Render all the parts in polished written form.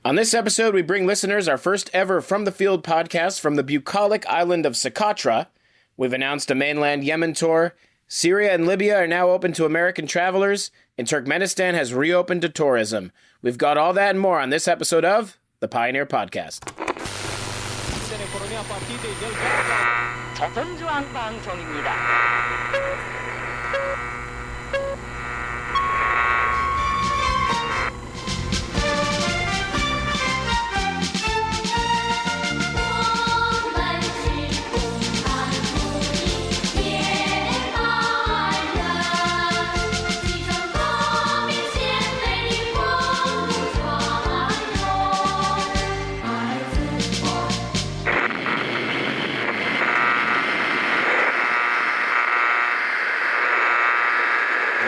On this episode, we bring listeners our first ever From the Field podcast from the bucolic island of Socotra. We've announced a mainland Yemen tour. Syria and Libya are now open to American travelers, and Turkmenistan has reopened to tourism. We've got all that and more on this episode of the Pioneer Podcast.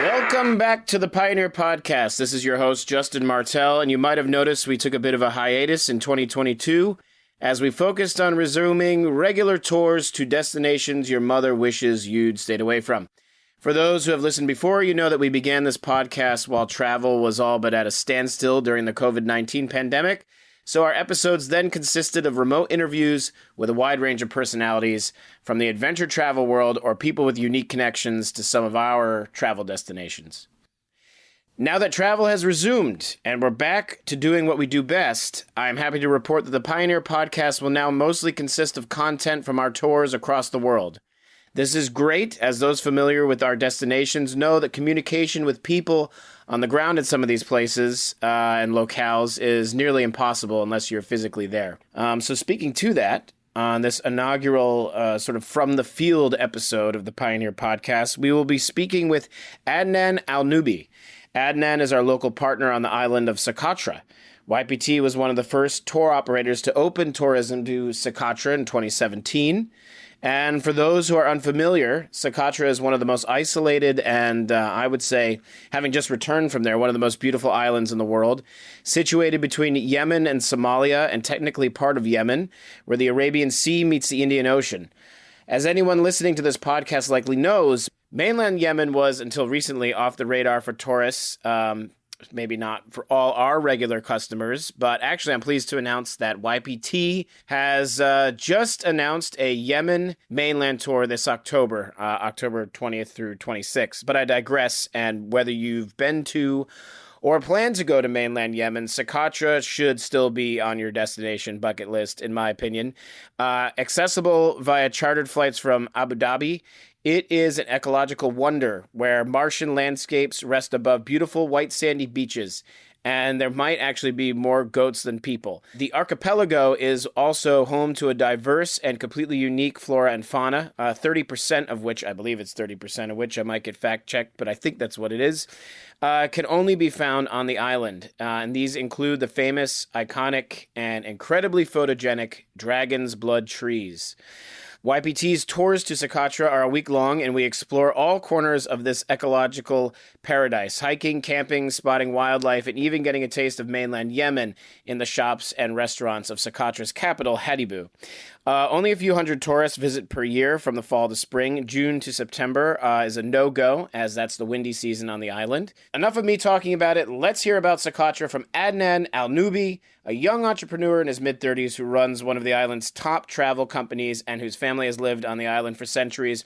Welcome back to the Pioneer Podcast. This is your host, Justin Martell, and you might have noticed we took a bit of a hiatus in 2022 as we focused on resuming regular tours to destinations your mother wishes you'd stayed away from. For those who have listened before, you know that we began this podcast while travel was all but at a standstill during the COVID-19 pandemic. So our episodes then consisted of remote interviews with a wide range of personalities from the adventure travel world or people with unique connections to some of our travel destinations. Now that travel has resumed and we're back to doing what we do best, I'm happy to report that the Pioneer Podcast will now mostly consist of content from our tours across the world. This is great, as those familiar with our destinations know that communication with people on the ground in some of these places and locales is nearly impossible unless you're physically there. So speaking to that, on this inaugural sort of From the Field episode of the Pioneer Podcast, we will be speaking with Adnan Alnoby. Adnan is our local partner on the island of Socotra. YPT was one of the first tour operators to open tourism to Socotra in 2017. And for those who are unfamiliar, Socotra is one of the most isolated and, I would say, having just returned from there, one of the most beautiful islands in the world, situated between Yemen and Somalia and technically part of Yemen, where the Arabian Sea meets the Indian Ocean. As anyone listening to this podcast likely knows, mainland Yemen was, until recently, off the radar for tourists. Maybe not for all our regular customers, but actually I'm pleased to announce that YPT has just announced a Yemen mainland tour this October, October 20th through 26th. But I digress, and whether you've been to or plan to go to mainland Yemen, Socotra should still be on your destination bucket list, in my opinion. Accessible via chartered flights from Abu Dhabi, it is an ecological wonder where Martian landscapes rest above beautiful white sandy beaches, and there might actually be more goats than people. The archipelago is also home to a diverse and completely unique flora and fauna, 30% of which, I believe it's 30% of which, I might get fact-checked, but I think that's what it is, can only be found on the island. And these include the famous, iconic, and incredibly photogenic dragon's blood trees. YPT's tours to Socotra are a week long, and we explore all corners of this ecological paradise, hiking, camping, spotting wildlife, and even getting a taste of mainland Yemen in the shops and restaurants of Socotra's capital, Hadhibu. Only a few hundred tourists visit per year from the fall to spring. June to September is a no-go, as that's the windy season on the island. Enough of me talking about it. Let's hear about Socotra from Adnan Alnoby, a young entrepreneur in his mid-30s who runs one of the island's top travel companies and whose family has lived on the island for centuries.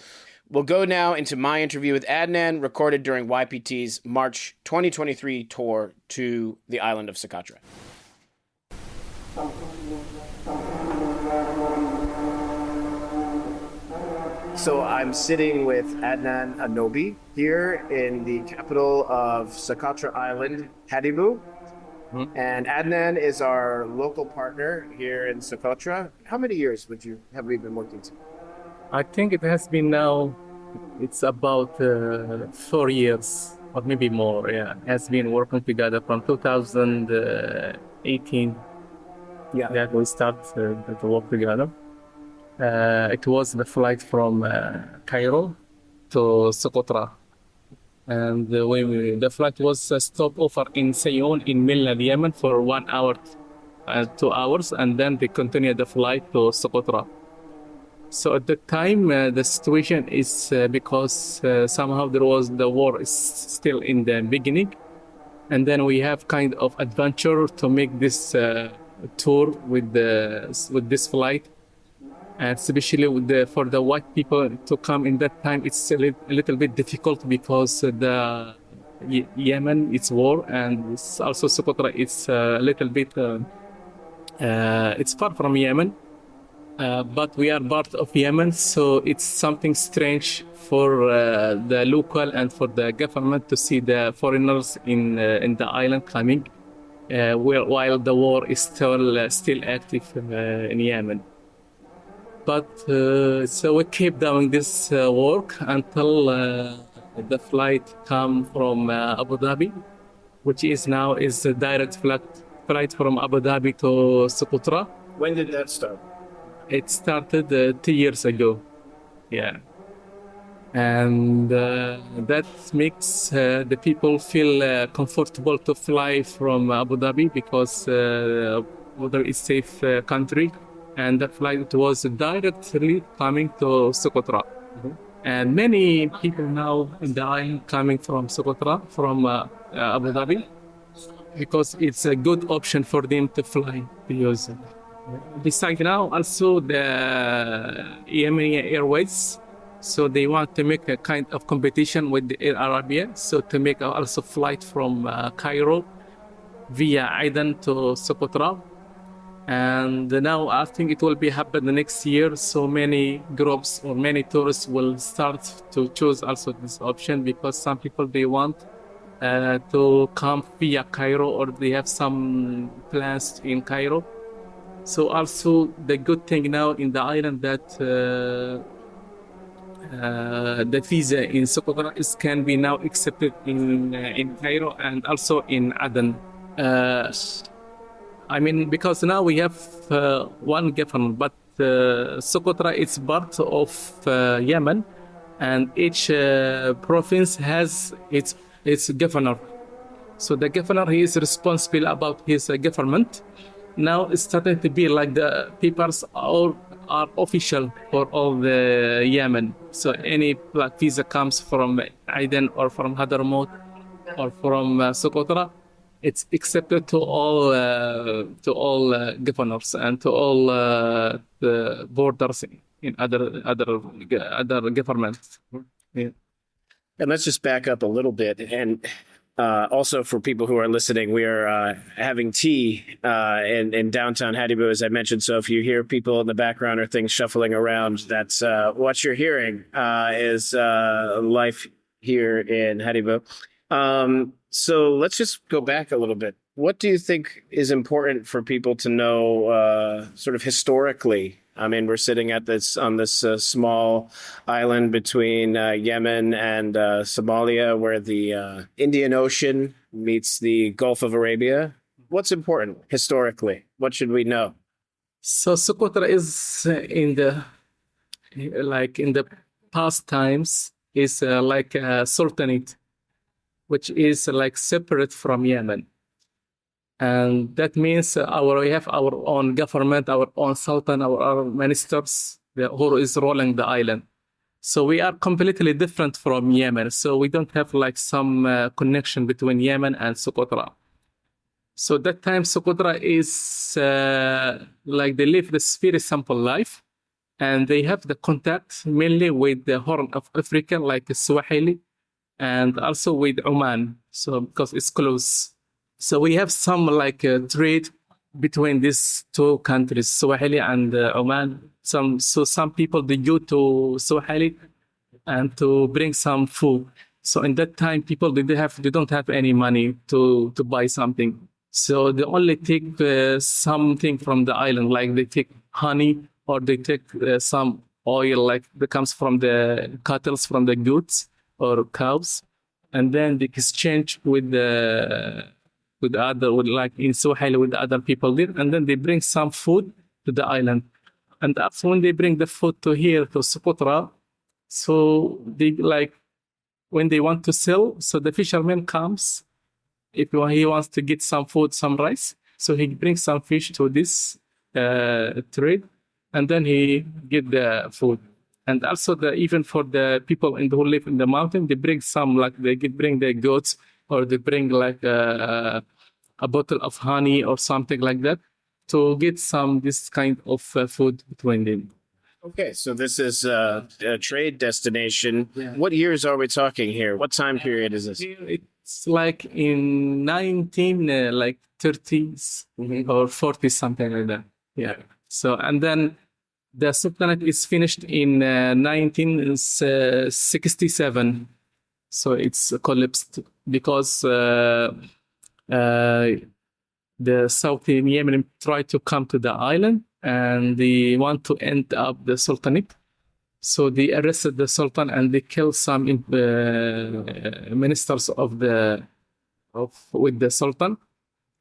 We'll go now into my interview with Adnan, recorded during YPT's March 2023 tour to the island of Socotra. So I'm sitting with Adnan Alnoby here in the capital of Socotra Island, Hadhibu. Mm-hmm. And Adnan is our local partner here in Socotra. How many years have we been working together? I think it has been now, it's about 4 years or maybe more. Yeah, has been working together from 2018. Yeah, that we start to work together. It was the flight from Cairo to Socotra. And the flight was a stopover in Sayon in mainland Yemen for 1 hour, 2 hours, and then they continued the flight to Socotra. So at the time, the situation is because somehow the war is still in the beginning. And then we have kind of adventure to make this tour with this flight, and especially for the white people to come in that time. It's a little bit difficult because the Yemen it's war, and it's also Socotra. It's a little bit. It's far from Yemen, but we are part of Yemen, so it's something strange for the local and for the government to see the foreigners in the island coming, while the war is still active in Yemen. But so we keep doing this work until the flight come from Abu Dhabi, which is a direct flight from Abu Dhabi to Socotra. When did that start? It started 2 years ago. Yeah. And that makes the people feel comfortable to fly from Abu Dhabi because Abu Dhabi is a safe country. And the flight was directly coming to Socotra. Mm-hmm. And many people now in the island coming from Socotra, from Abu Dhabi, because it's a good option for them to fly to use. Besides now, also the Yemeni Airways, so they want to make a kind of competition with the Air Arabia, so to make also flight from Cairo via Aden to Socotra. And now I think it will be happen the next year. So many groups or many tourists will start to choose also this option because some people they want to come via Cairo or they have some plans in Cairo. So also the good thing now in the island that the visa in Socotra can be now accepted in Cairo and also in Aden. I mean, because now we have one government, but Socotra is part of Yemen, and each province has its governor. So the governor, he is responsible about his government. Now it's starting to be like the papers are official for all the Yemen. So any like visa comes from Aden or from Hadramaut or from Socotra, it's accepted to all governors and to all the borders in other governments. Yeah. And let's just back up a little bit. And also for people who are listening, we are having tea in downtown Hadibu, as I mentioned. So if you hear people in the background or things shuffling around, that's what you're hearing is life here in Hadibu. So let's just go back a little bit. What do you think is important for people to know sort of historically? I mean, we're sitting on this small island between Yemen and Somalia, where the Indian Ocean meets the Gulf of Arabia. What's important historically? What should we know? So Socotra is in the past times is like a sultanate, which is like separate from Yemen. And that means we have our own government, our own sultan, our ministers who is ruling the island. So we are completely different from Yemen. So we don't have like some connection between Yemen and Socotra. So that time Socotra is like they live this very simple life, and they have the contact mainly with the Horn of Africa, like Swahili, and also with Oman. So because it's close. So we have some like trade between these two countries, Swahili and Oman. Some people they go to Swahili and to bring some food. So in that time, people they don't have any money to buy something. So they only take something from the island, like they take honey or they take some oil, like that comes from the cattle, from the goats or cows, and then they exchange with like in Swahili with the other people there, and then they bring some food to the island. And after when they bring the food to here to Socotra, so they like when they want to sell, so the fisherman comes if he wants to get some food, some rice, so he brings some fish to this trade, and then he get the food. And also even for the people who live in the mountain, they bring some, like bring their goats or they bring like a bottle of honey or something like that to get some this kind of food between them. Okay, so this is a trade destination. Yeah. What years are we talking here? What time period is this? Here it's like in 1930s or 40s, something like that. Yeah. So, and then the Sultanate is finished in 1967. So it's collapsed because the Southern Yemen tried to come to the island and they want to end up the Sultanate. So they arrested the Sultan and they killed some ministers with the Sultan.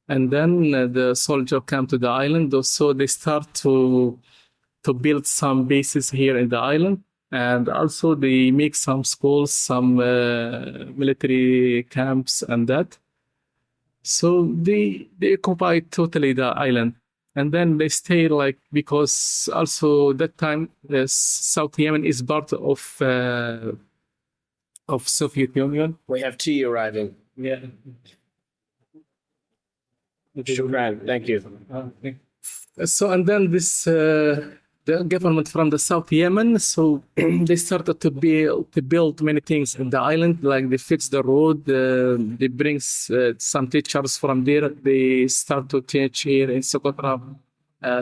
And then the soldier came to the island. So they start to build some bases here in the island. And also they make some schools, some military camps and that. So they occupied totally the island. And then they stay like, because also that time South Yemen is part of Soviet Union. We have tea arriving. Yeah. Shukran. Thank you. So and then this the government from the South Yemen, so they started to build many things in the island, like they fix the road, they bring some teachers from there, they start to teach here in Socotra,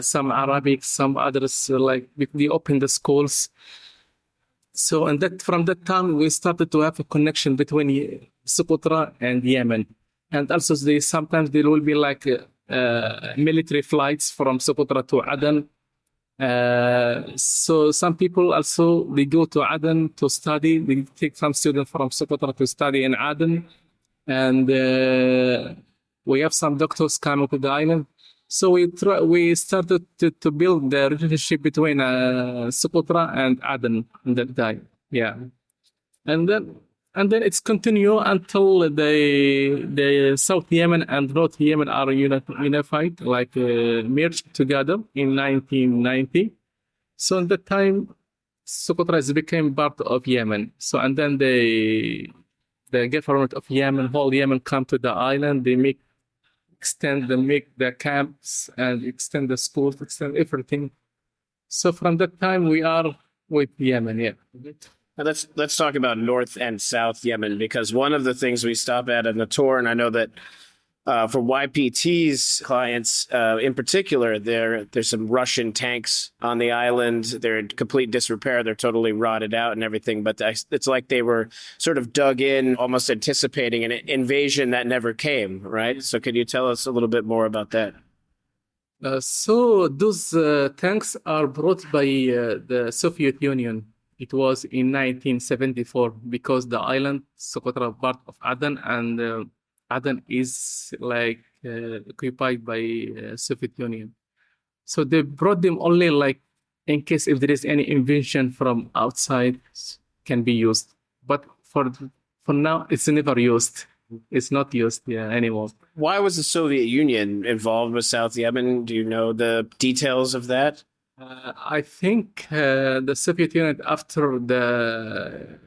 some Arabic, some others, like they open the schools. So and that from that time we started to have a connection between Socotra and Yemen, and also sometimes there will be like military flights from Socotra to Aden. So some people also, they go to Aden to study. They take some students from Socotra to study in Aden. And we have some doctors coming to the island. So we started to build the relationship between Socotra and Aden in that time. Yeah. And then it's continue until the South Yemen and North Yemen are unified, like merged together in 1990. So at that time, Socotra became part of Yemen. So and then the government of Yemen, whole Yemen, come to the island. They make the camps and extend the schools, extend everything. So from that time, we are with Yemen. Yeah. Now let's talk about North and South Yemen, because one of the things we stop at in the tour, and I know that for YPT's clients in particular, there's some Russian tanks on the island. They're in complete disrepair. They're totally rotted out and everything. But it's like they were sort of dug in, almost anticipating an invasion that never came, right? So could you tell us a little bit more about that? So those tanks are brought by the Soviet Union. It was in 1974 because the island Socotra part of Aden, and Aden is like occupied by Soviet Union. So they brought them only like in case if there is any invasion from outside can be used. But for now, it's never used. It's not used anymore. Why was the Soviet Union involved with South Yemen? Do you know the details of that? I think the Soviet Union, after the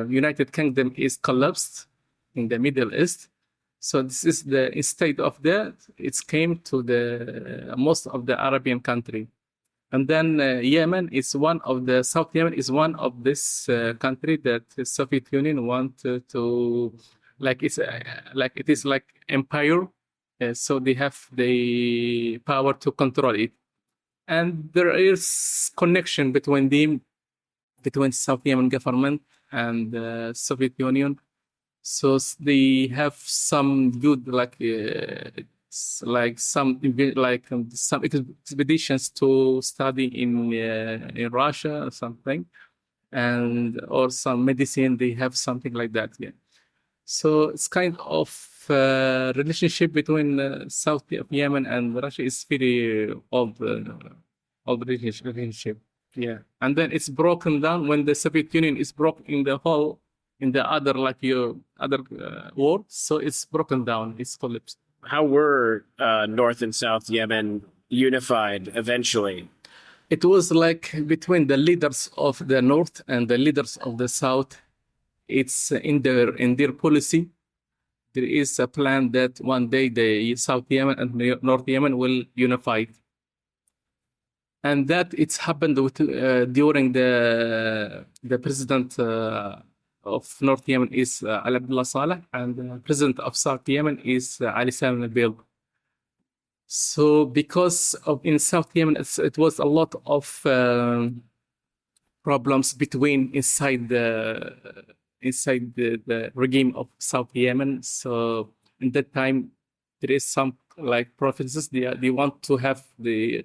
United Kingdom is collapsed in the Middle East, so this is instead of that, it came to the most of the Arabian country, and then Yemen is one of the South Yemen is one of this country that the Soviet Union wanted to like it is like empire. So they have the power to control it. And there is connection between them, between South Yemen government and the Soviet Union. So they have some good, some expeditions to study in Russia or something, or some medicine. They have something like that. Yeah. So it's kind of relationship between South Yemen and Russia is very old relationship. Yeah, and then it's broken down when the Soviet Union is broken in the other war. So it's broken down. It's collapsed. How were North and South Yemen unified eventually? It was like between the leaders of the North and the leaders of the South. it's in their policy. There is a plan that one day the South Yemen and North Yemen will unify. And that it's happened during the president of North Yemen is Ali Abdullah Saleh, and the president of South Yemen is Ali Saleh al. So because of in South Yemen, it was a lot of problems inside the regime of South Yemen. So in that time, there is some like prophecies. They want to have to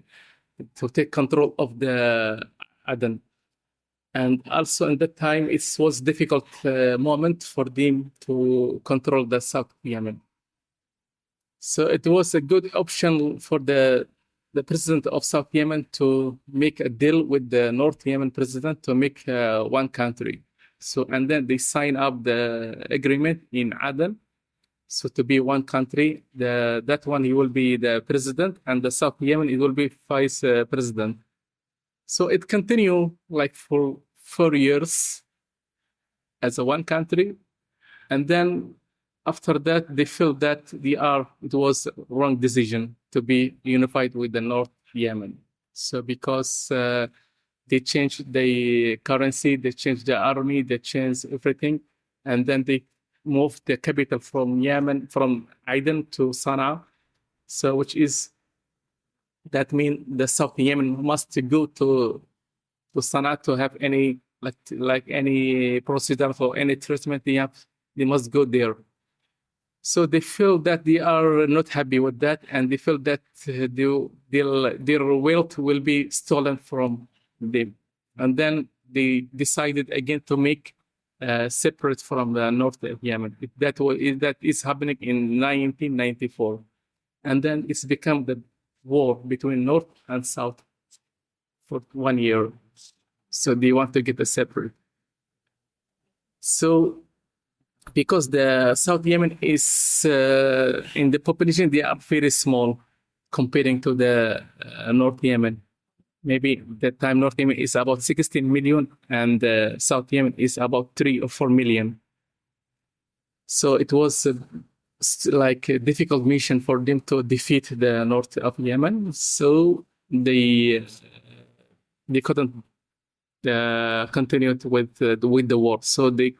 take control of the Aden. And also in that time, it was difficult moment for them to control the South Yemen. So it was a good option for the president of South Yemen to make a deal with the North Yemen president to make one country. So, and then they sign up the agreement in Aden. So to be one country, that one he will be the president, and the South Yemen it will be vice president. So it continued like for 4 years as a one country, and then after that they feel that it was a wrong decision to be unified with the North Yemen. So because they changed the currency, they changed the army, they changed everything, and then they moved the capital from Aden to Sana'a. So that means the South Yemen must go to Sana'a to have any like any procedure or any treatment they must go there. So they feel that they are not happy with that, and they feel that their wealth will be stolen from them. And then they decided again to make separate from the North of Yemen. That is happening in 1994. And then it's become the war between North and South for 1 year. So they want to get a separate. So because the South Yemen is in the population, they are very small comparing to the North Yemen. Maybe that time North Yemen is about 16 million and South Yemen is about 3 or 4 million. So it was like a difficult mission for them to defeat the North of Yemen. So they couldn't continue with the war. So they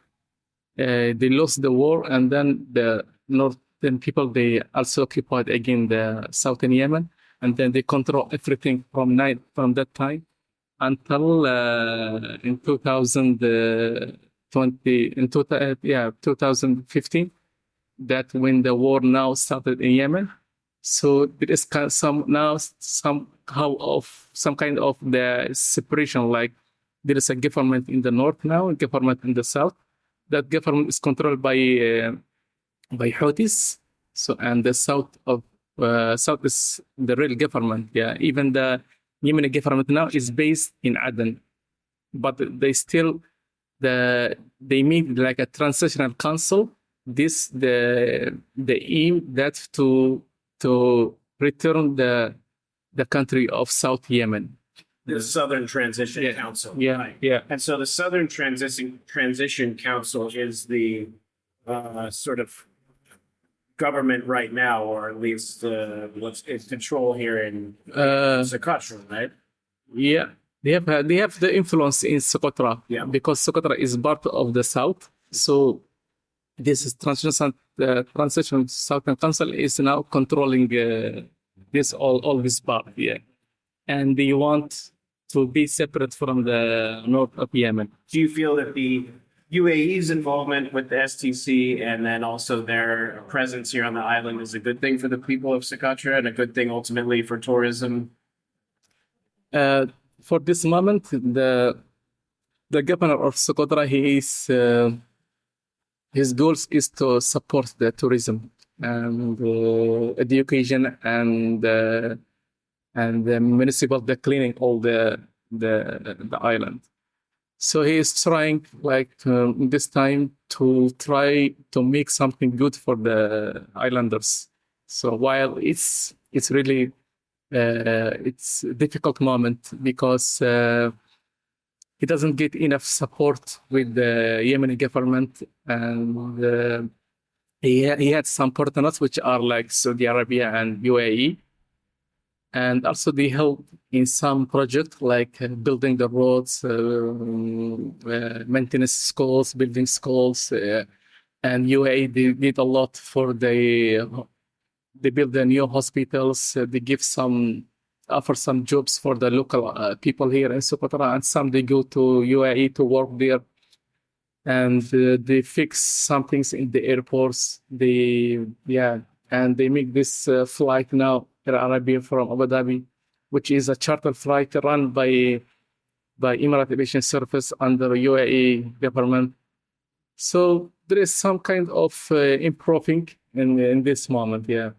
lost the war, and then the northern people they also occupied again the southern Yemen, and then they control everything from that time until in 2015. That when the war now started in Yemen. So there is some kind of the separation. Like there is a government in the north now, a government in the south. That government is controlled by Houthis. So and the south is the real government. Yeah, even the Yemeni government now is based in Aden, but they still they meet like a transitional council. The aim that to return the country of South Yemen. The Southern Transition Council. Yeah, right? Yeah. And so the Southern Transition Council is the sort of government right now, or at least what's in control here in Socotra, right? Yeah, they have the influence in Socotra. Yeah. Because Socotra is part of the south. So this is Transition Southern Council is now controlling all this part. Yeah, and they want to be separate from the north of Yemen. Do you feel that the UAE's involvement with the STC and then also their presence here on the island is a good thing for the people of Socotra and a good thing ultimately for tourism? For this moment, the governor of Socotra, his goals is to support the tourism and education and the municipal cleaning all the island. So he is trying this time to try to make something good for the islanders. So while it's really it's a difficult moment because he doesn't get enough support with the Yemeni government, and he had some partners which are like Saudi Arabia and UAE, and also they help in some project like building the roads, maintenance schools, building schools, and UAE they did a lot for they build the new hospitals. They give offer some jobs for the local people here in Socotra, and some they go to UAE to work there, and they fix some things in the airports. And they make this flight now, Air Arabia from Abu Dhabi, which is a charter flight run by Emirates Aviation Service under UAE government. So there is some kind of improving in this moment, yeah.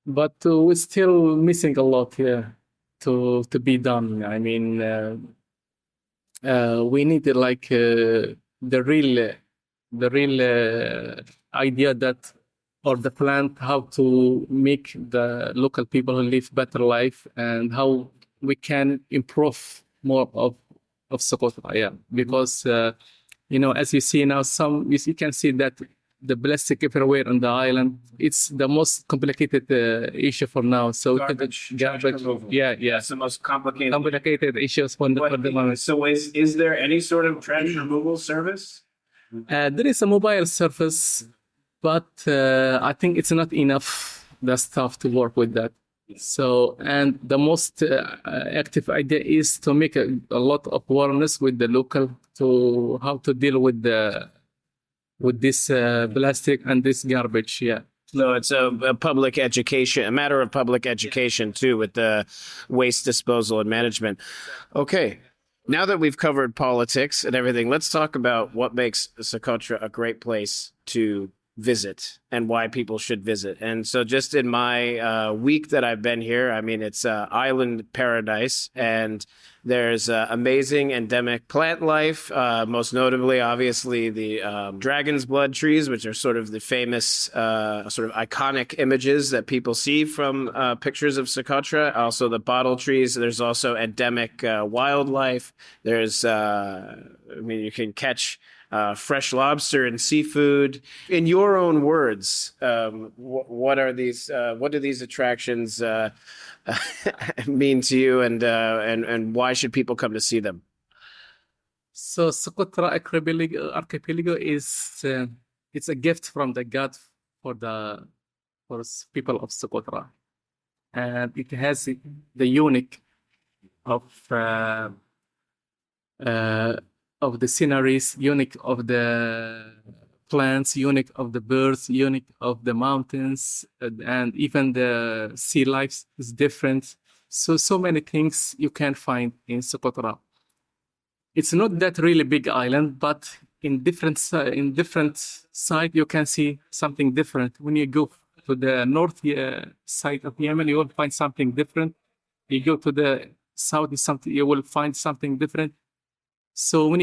But we're still missing a lot here to be done. I mean, we need like the real idea that or the plan how to make the local people live better life and how we can improve more of Socotra, yeah. Because as you see now, you can see that the plastic everywhere on the island. It's the most complicated issue for now. So Garbage removal. yeah. That's the most Complicated issues for the moment. So is there any sort of trash removal service? There is a mobile service, but I think it's not enough, the staff to work with that. So, and the most active idea is to make a lot of awareness with the local to how to deal with this plastic and this garbage. Yeah. No, it's a public education, a matter of public education too, with the waste disposal and management. Okay. Now that we've covered politics and everything, let's talk about what makes Socotra a great place to visit and why people should visit. And so just in my week that I've been here, I mean, it's island paradise, and there's amazing endemic plant life, most notably, obviously, the dragon's blood trees, which are sort of the famous sort of iconic images that people see from pictures of Socotra. Also the bottle trees. There's also endemic wildlife. There's, you can catch fresh lobster and seafood. In your own words, what do these attractions mean to you, and why should people come to see them? So Socotra archipelago is it's a gift from the God for people of Socotra, and it has the unique of the sceneries, unique of the plants, unique of the birds, unique of the mountains, and even the sea life is different. So many things you can find in Socotra. It's not that really big island, but in different side you can see something different. When you go to the north side of Yemen, you will find something different. You go to the south, you will find something different. So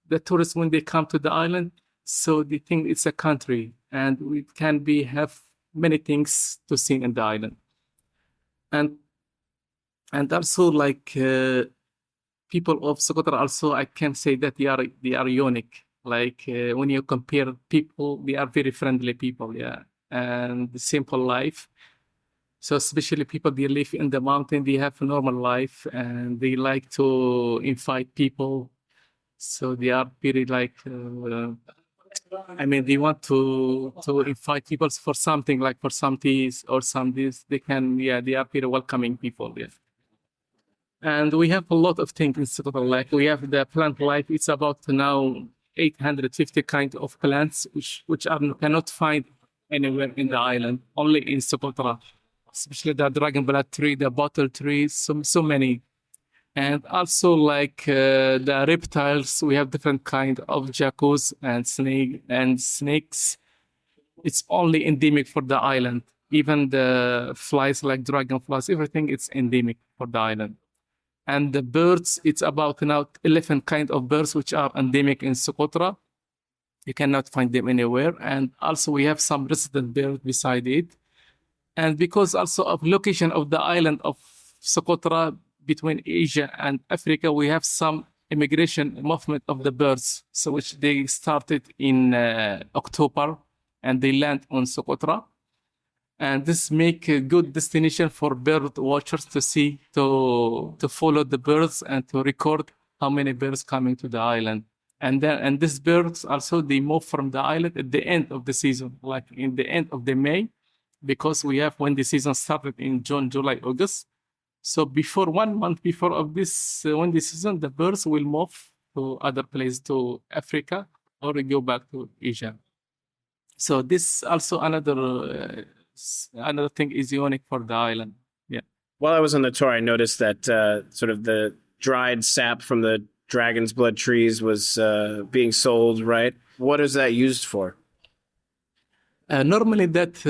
the tourists, when they come to the island, so they think it's a country, and we can have many things to see in the island. And also like people of Socotra, also I can say that they are unique. Like when you compare people, they are very friendly people, yeah, and simple life. So especially people they live in the mountain, they have a normal life, and they like to invite people. So they are very like, they want to invite people for something, like for some teas or some this. They are very welcoming people. Yeah. And we have a lot of things in Socotra. Like we have the plant life. It's about now 850 kind of plants, which cannot find anywhere in the island, only in Socotra. Especially the dragon blood tree, the bottle trees, so many. And also like the reptiles, we have different kind of geckos and snakes. It's only endemic for the island. Even the flies like dragonflies, everything it's endemic for the island. And the birds, it's about now 11 kind of birds which are endemic in Socotra. You cannot find them anywhere. And also we have some resident birds beside it. And because also of location of the island of Socotra, between Asia and Africa, we have some immigration movement of the birds. So which they started in October, and they land on Socotra. And this make a good destination for bird watchers to see, to follow the birds and to record how many birds coming to the island. And these birds also, they move from the island at the end of the season, like in the end of the May, because we have when the season started in June, July, August. So before 1 month before of this windy season, the birds will move to other places, to Africa, or go back to Asia. So this also another thing is unique for the island. Yeah. While I was on the tour, I noticed that sort of the dried sap from the dragon's blood trees was being sold, right? What is that used for? Normally, that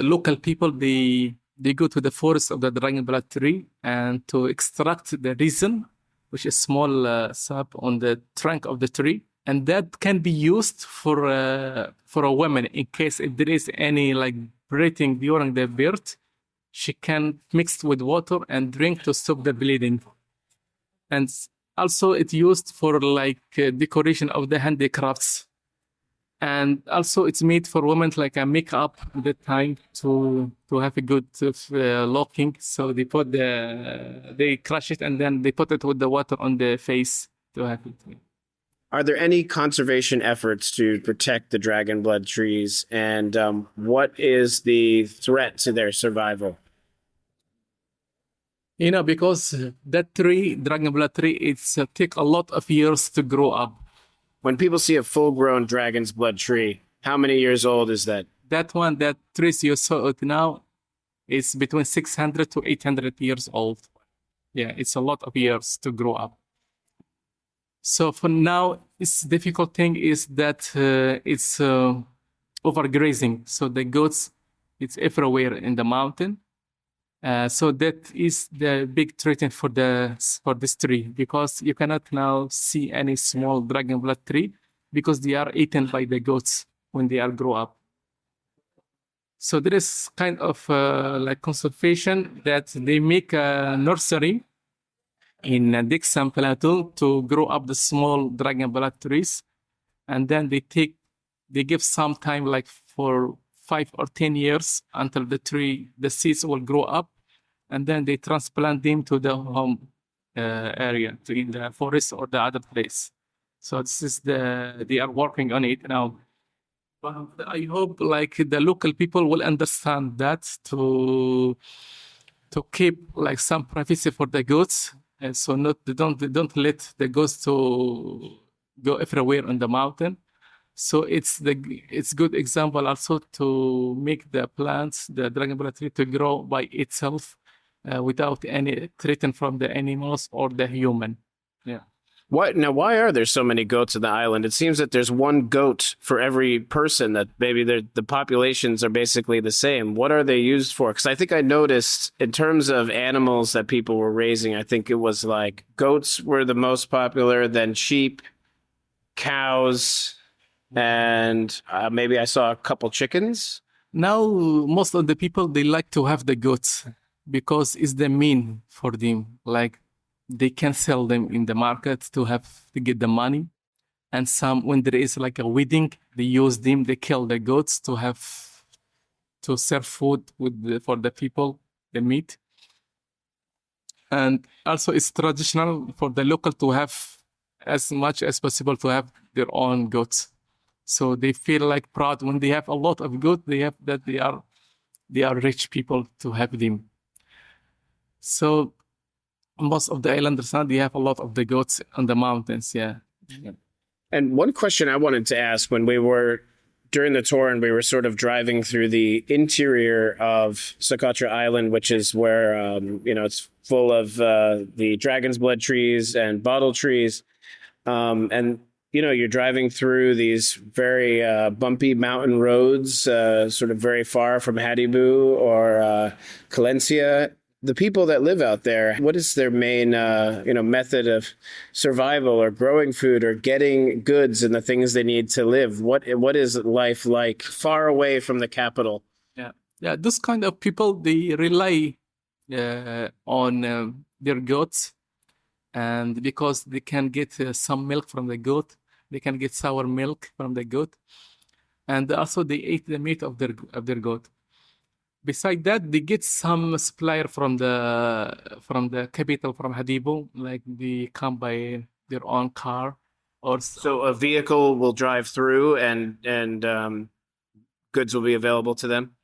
local people they go to the forest of the dragon blood tree and to extract the resin, which is small sap on the trunk of the tree, and that can be used for a woman in case if there is any like breathing during the birth, she can mix with water and drink to stop the bleeding. And also it's used for like decoration of the handicrafts. And also it's made for women like a makeup at the time to have a good looking. So they crush it and then they put it with the water on the face to have it. Are there any conservation efforts to protect the dragon blood trees, and what is the threat to their survival? Because that tree, dragon blood tree, it's take a lot of years to grow up. When people see a full-grown dragon's blood tree, how many years old is that? That tree you saw it now, is between 600 to 800 years old. Yeah, it's a lot of years to grow up. So for now, it's difficult thing is that it's overgrazing. So the goats, it's everywhere in the mountain. So that is the big threat for this tree, because you cannot now see any small dragon blood tree because they are eaten by the goats when they are grow up. So there is kind of like conservation that they make a nursery in Dixon Plateau to grow up the small dragon blood trees, and then they give some time like for 5 or 10 years until the seeds will grow up, and then they transplant them to the home area, to in the forest or the other place. So this is they are working on it now. But I hope like the local people will understand that to keep like some privacy for the goats, and so they don't let the goats to go everywhere on the mountain. So it's good example also to make the plants, the dragon blood tree, to grow by itself without any threat from the animals or the human. Yeah. Why are there so many goats on the island? It seems that there's one goat for every person, that maybe the populations are basically the same. What are they used for? Because I think I noticed in terms of animals that people were raising, I think it was like goats were the most popular, then sheep, cows, and maybe I saw a couple chickens. Now, most of the people, they like to have the goats because it's the mean for them. Like, they can sell them in the market to get the money. And some, when there is like a wedding, they use them, they kill the goats to serve food for the people, the meat. And also it's traditional for the local to have as much as possible to have their own goats. So they feel like proud when they have a lot of goats, they are rich people to have them. So most of the islanders now, they have a lot of the goats on the mountains, yeah. And one question I wanted to ask when we were during the tour and we were sort of driving through the interior of Socotra Island, which is where, it's full of the dragon's blood trees and bottle trees. And, you're driving through these very bumpy mountain roads, sort of very far from Hadibu or Calencia. The people that live out there, what is their main, method of survival or growing food or getting goods and the things they need to live? What is life like far away from the capital? Yeah. This kind of people, they rely on their goats and because they can get some milk from the goat, they can get sour milk from the goat, and also they eat the meat of their goat. Beside that, they get some supplier from the capital, from Hadibo, like they come by their own car, or So a vehicle will drive through, and goods will be available to them.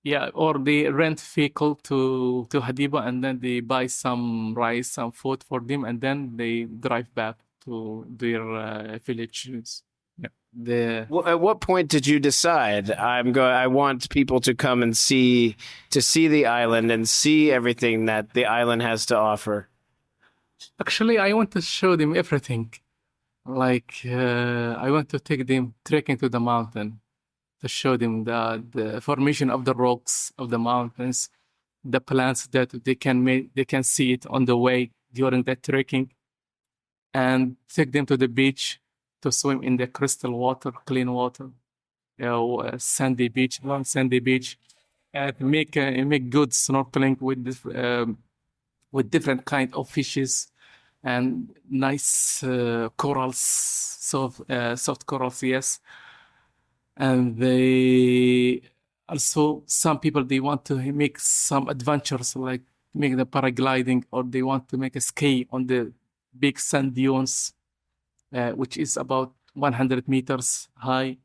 yeah, or they rent vehicle to Hadibo, and then they buy some rice, some food for them, and then they drive back to their villages. Yeah. At what point did you decide I want people to come and see the island and see everything that the island has to offer? Actually, I want to show them everything. Like I want to take them trekking to the mountain, to show them the formation of the rocks of the mountains, the plants that they can see it on the way during that trekking, and take them to the beach to swim in the crystal water, clean water, sandy beach, long sandy beach, and make good snorkeling with different kind of fishes and nice corals, soft corals, yes. And they also, some people, they want to make some adventures, like make the paragliding, or they want to make a ski on the big sand dunes, which is about 100 meters high.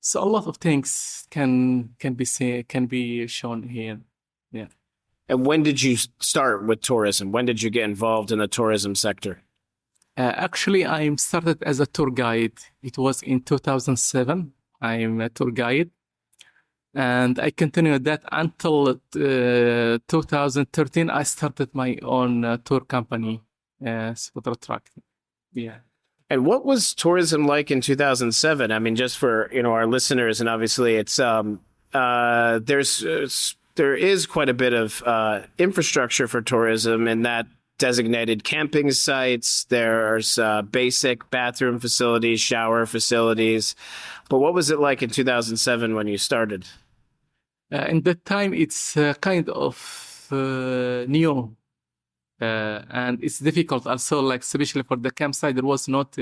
So a lot of things can be shown here. Yeah. And when did you start with tourism? When did you get involved in the tourism sector? Actually, I started as a tour guide. It was in 2007. I'm a tour guide. And I continued that until 2013. I started my own tour company, Socotra. Yeah. And what was tourism like in 2007? I mean, just for our listeners, and obviously it's there is quite a bit of infrastructure for tourism, and that designated camping sites. There's basic bathroom facilities, shower facilities. But what was it like in 2007 when you started? In that time, it's kind of new. And it's difficult also, like especially for the campsite, there was not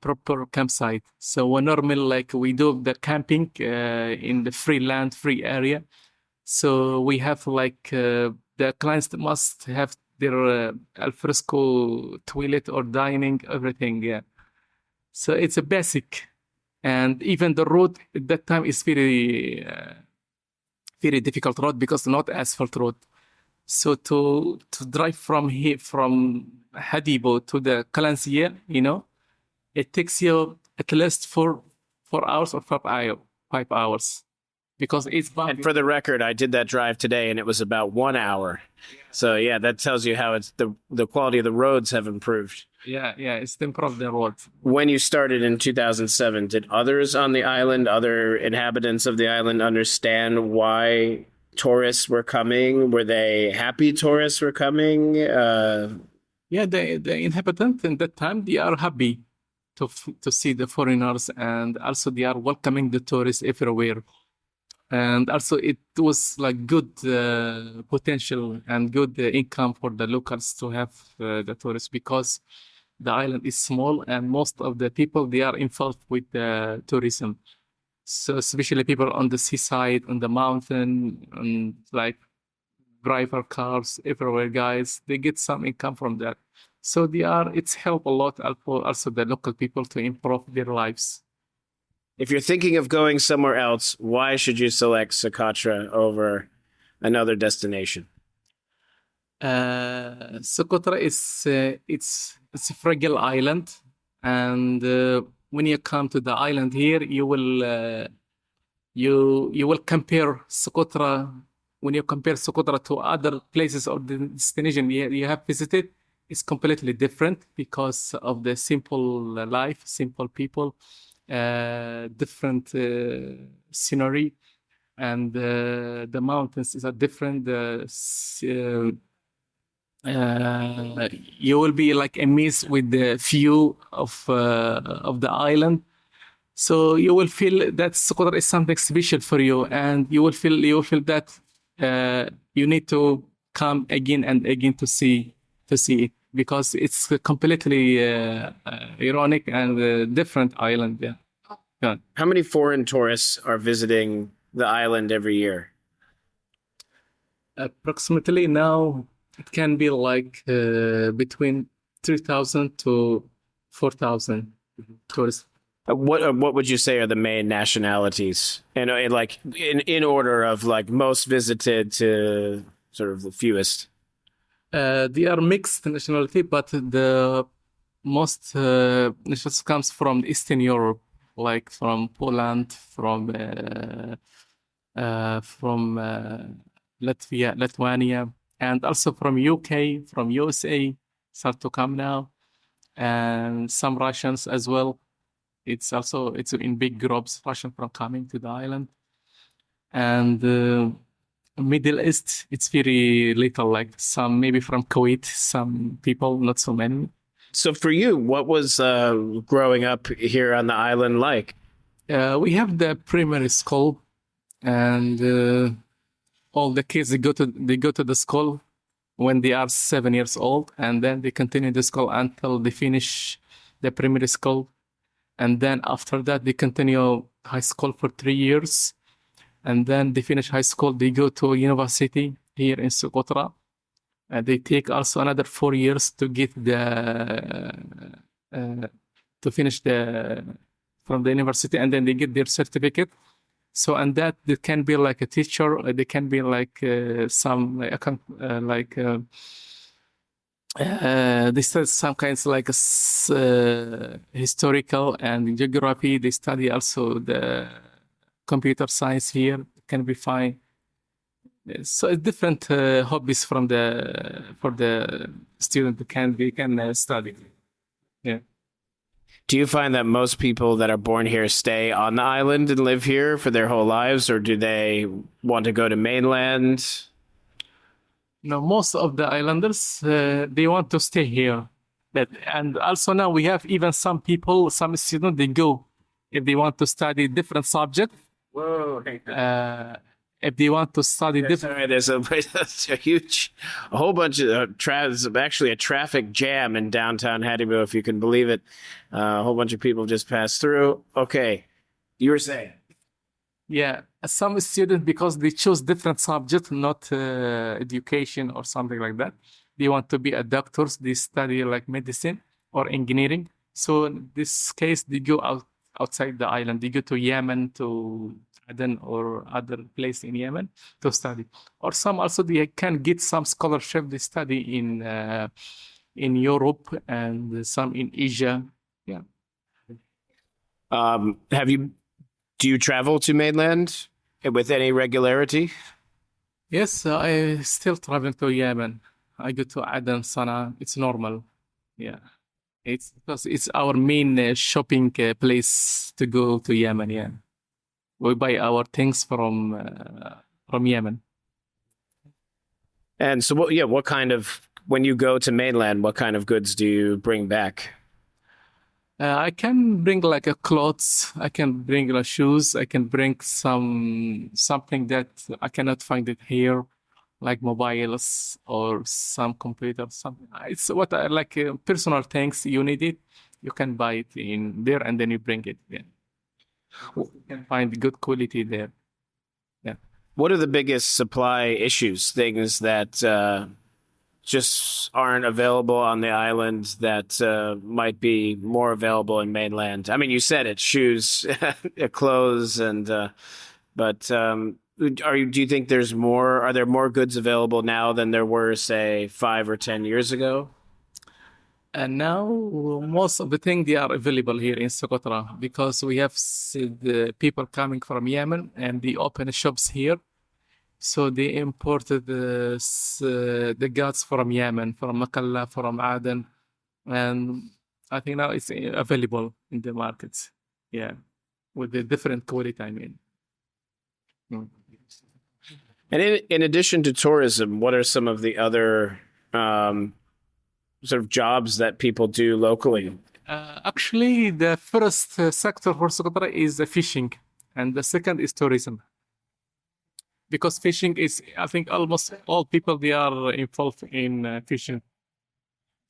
proper campsite. So we normally, like, we do the camping in the free land, free area. So we have like the clients must have their alfresco toilet or dining, everything. Yeah. So it's a basic, and even the road at that time is very difficult road because not asphalt road. So to drive from here, from Hadibo to the Kalansia, it takes you at least 4 hours or 5 hours, because it's bumpy. And for the record, I did that drive today, and it was about 1 hour. So yeah, that tells you how it's the quality of the roads have improved. Yeah, it's improved the road. When you started in 2007, did others on the island, other inhabitants of the island, understand why tourists were coming? Were they happy tourists were coming? Yeah, the inhabitants in that time, they are happy to see the foreigners, and also they are welcoming the tourists everywhere. And also it was like good potential and good income for the locals to have the tourists, because the island is small and most of the people, they are involved with tourism. So especially people on the seaside, on the mountain, and like driver cars everywhere, guys, they get some income from that. So it's helped a lot also the local people to improve their lives. If you're thinking of going somewhere else, why should you select Socotra over another destination? Socotra is it's a fragile island, and when you come to the island here, you will compare Socotra. When you compare Socotra to other places or the destination you have visited, it's completely different because of the simple life, simple people, different scenery, and the mountains is a different. You will be like amazed with the view of the island. So you will feel that Socotra is something special for you, and you will feel that you need to come again and again to see it because it's completely ironic and different island. Yeah. Yeah. How many foreign tourists are visiting the island every year? Approximately now it can be like between 3,000 to 4,000 tourists. What would you say are the main nationalities, and like in order of like most visited to sort of the fewest? They are mixed nationality, but the most nationalities comes from Eastern Europe, like from Poland, from Latvia, Lithuania, and also from UK, from USA, start to come now, and some Russians as well. It's in big groups, Russian from coming to the island, and Middle East. It's very little, like some maybe from Kuwait, some people, not so many. So for you, what was growing up here on the island like? We have the primary school, and all the kids they go to the school when they are 7 years old, and then they continue the school until they finish the primary school, and then after that they continue high school for 3 years, and then they finish high school. They go to university here in Socotra, and they take also another 4 years to get to finish from the university, and then they get their certificate. So, and that they can be like a teacher, or they can be like they study some kinds like historical and geography. They study also the computer science here. Can be fine. So it's different hobbies for the student can study. Yeah. Do you find that most people that are born here stay on the island and live here for their whole lives, or do they want to go to mainland? No, most of the islanders they want to stay here, and also now we have even some people, some students, they go if they want to study different subject. Whoa! If they want to study different, Sorry, there's a whole bunch of actually a traffic jam in downtown Hadibu, if you can believe it. A whole bunch of people just passed through. Okay, you were saying? Yeah, some students, because they choose different subject, not education or something like that. They want to be a doctors. They study like medicine or engineering. So in this case, they go outside the island. They go to Yemen, to Aden or other place in Yemen to study. Or some also they can get some scholarship. They study in Europe and some in Asia. Yeah. Do you travel to mainland with any regularity? Yes, I still travel to Yemen. I go to Aden, Sana'a. It's normal. Yeah. It's because it's our main shopping place to go to Yemen. Yeah. We buy our things from Yemen. And so, what kind of, when you go to mainland, what kind of goods do you bring back? I can bring like a clothes. I can bring shoes. I can bring something that I cannot find it here, like mobiles or some computer. Something. It's what I like personal things. You need it, you can buy it in there, and then you bring it. Yeah. You can find good quality there. Yeah. What are the biggest supply issues? Things that just aren't available on the island that might be more available in mainland? I mean, you said it, shoes, clothes, and but do you think are there more goods available now than there were, say, 5 or 10 years ago? And now most of the things they are available here in Socotra because we have the people coming from Yemen and they open shops here. So they imported the goods from Yemen, from Makalla, from Aden, and I think now it's available in the markets. Yeah, with the different quality, I mean. Mm. And in addition to tourism, what are some of the other sort of jobs that people do locally? Actually, the first sector for Socotra is fishing, and the second is tourism. because fishing is, I think almost all people, they are involved in fishing.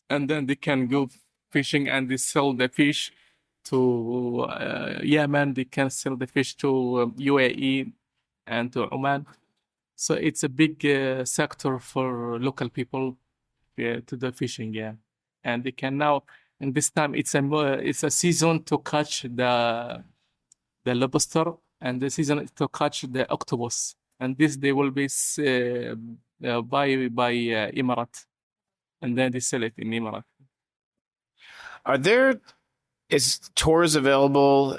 And then they can go fishing and they sell the fish to Yemen. They can sell the fish to UAE and to Oman. So it's a big sector for local people to the fishing, yeah. And they can now, and this time it's a season to catch the lobster, and the season is to catch the octopus. And this they will be by Emirat, and then they sell it in Emirat. Is tours available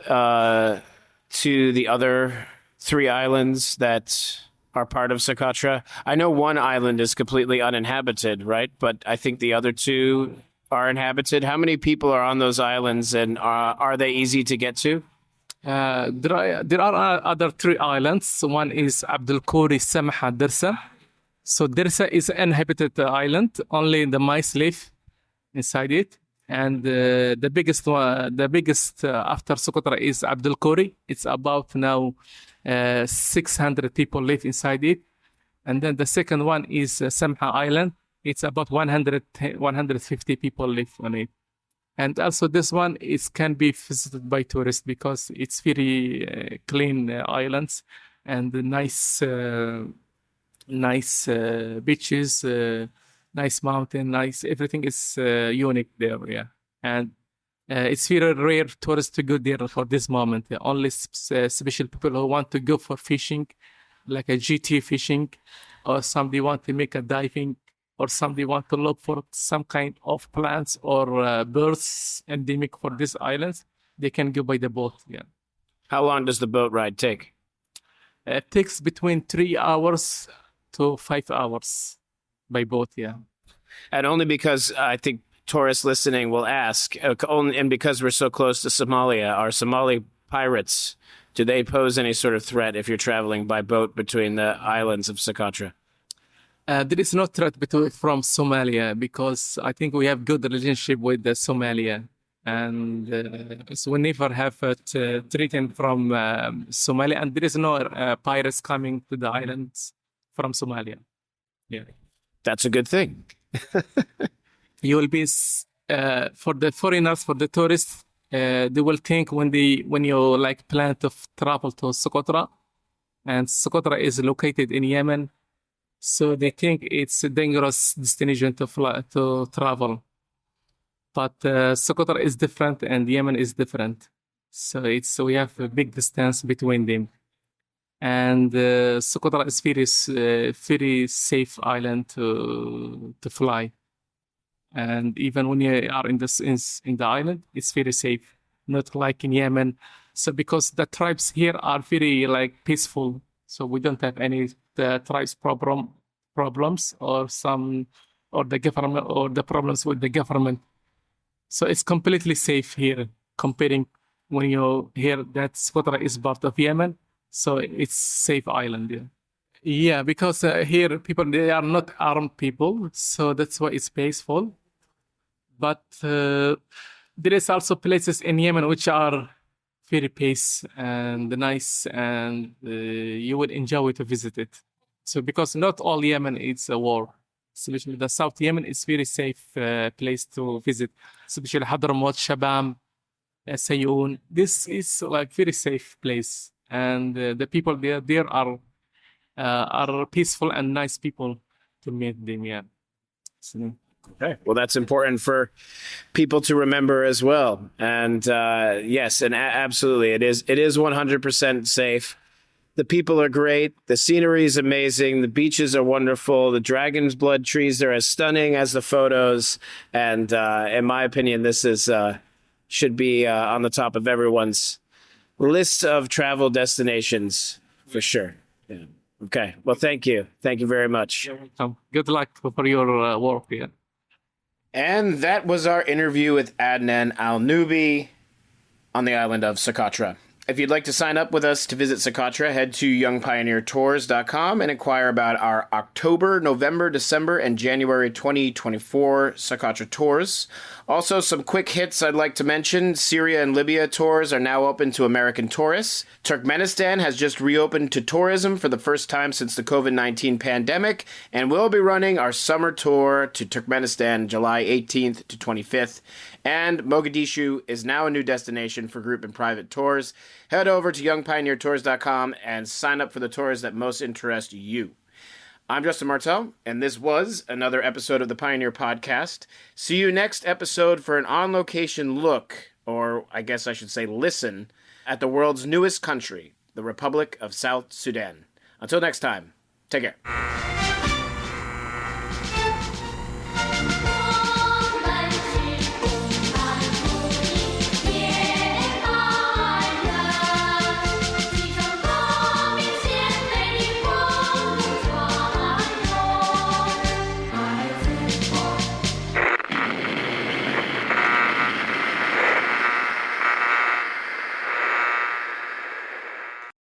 to the other 3 islands that are part of Socotra? I know one island is completely uninhabited, right? But I think the other 2 are inhabited. How many people are on those islands, and are they easy to get to? There are other 3 islands. One is Abdul Khori, Samha, Dirsa. So Dirsa is an inhabited island. Only the mice live inside it. And the biggest after Socotra is Abdul Khori. It's about now 600 people live inside it. And then the second one is Samha Island. It's about 150 people live on it. And also this one can be visited by tourists because it's very clean islands and nice beaches, nice mountain, nice everything is unique there, yeah. And it's very rare tourists to go there for this moment. Only special people who want to go for fishing, like a GT fishing, or somebody want to make a diving, or somebody want to look for some kind of plants or birds endemic for these islands, they can go by the boat, yeah. How long does the boat ride take? It takes between 3 hours to 5 hours by boat, yeah. And only because I think tourists listening will ask, and because we're so close to Somalia, are Somali pirates, do they pose any sort of threat if you're traveling by boat between the islands of Socotra? There is no threat from Somalia because I think we have good relationship with Somalia, and so we never have threatened from Somalia, and there is no pirates coming to the islands from Somalia. Yeah, that's a good thing. You will be for the foreigners, for the tourists. They will think when you like plan to travel to Socotra, and Socotra is located in Yemen. So they think it's a dangerous destination to travel. But Socotra is different and Yemen is different. So we have a big distance between them. And Socotra is very safe island to fly. And even when you are in the island, it's very safe, not like in Yemen. So because the tribes here are very peaceful, so we don't have any tribes problems or the government or the problems with the government. So it's completely safe here comparing when you hear that Socotra is part of Yemen. So it's safe island. Yeah. Yeah, because here people, they are not armed people, so that's why it's peaceful. But there is also places in Yemen which are very peace and nice, and you would enjoy to visit it. So because not all Yemen is a war, especially the South Yemen is very safe place to visit, especially Hadramaut, Shabam, Sayoun. This is very safe place, and the people there are peaceful and nice people to meet them. Yeah. So, okay. Well, that's important for people to remember as well. And yes, and absolutely, it is 100% safe. The people are great. The scenery is amazing. The beaches are wonderful. The dragon's blood trees are as stunning as the photos. And in my opinion, this should be on the top of everyone's list of travel destinations for sure. Yeah. Okay. Well, thank you. Thank you very much. Good luck for your work. Yeah. And that was our interview with Adnan Alnoby on the island of Socotra. If you'd like to sign up with us to visit Socotra, head to youngpioneertours.com and inquire about our October, November, December, and January 2024 Socotra tours. Also, some quick hits I'd like to mention. Syria and Libya tours are now open to American tourists. Turkmenistan has just reopened to tourism for the first time since the COVID-19 pandemic, and we'll be running our summer tour to Turkmenistan July 18th to 25th. And Mogadishu is now a new destination for group and private tours. Head over to youngpioneertours.com and sign up for the tours that most interest you. I'm Justin Martell, and this was another episode of the Pioneer Podcast. See you next episode for an on-location look, or I guess I should say listen, at the world's newest country, the Republic of South Sudan. Until next time, take care.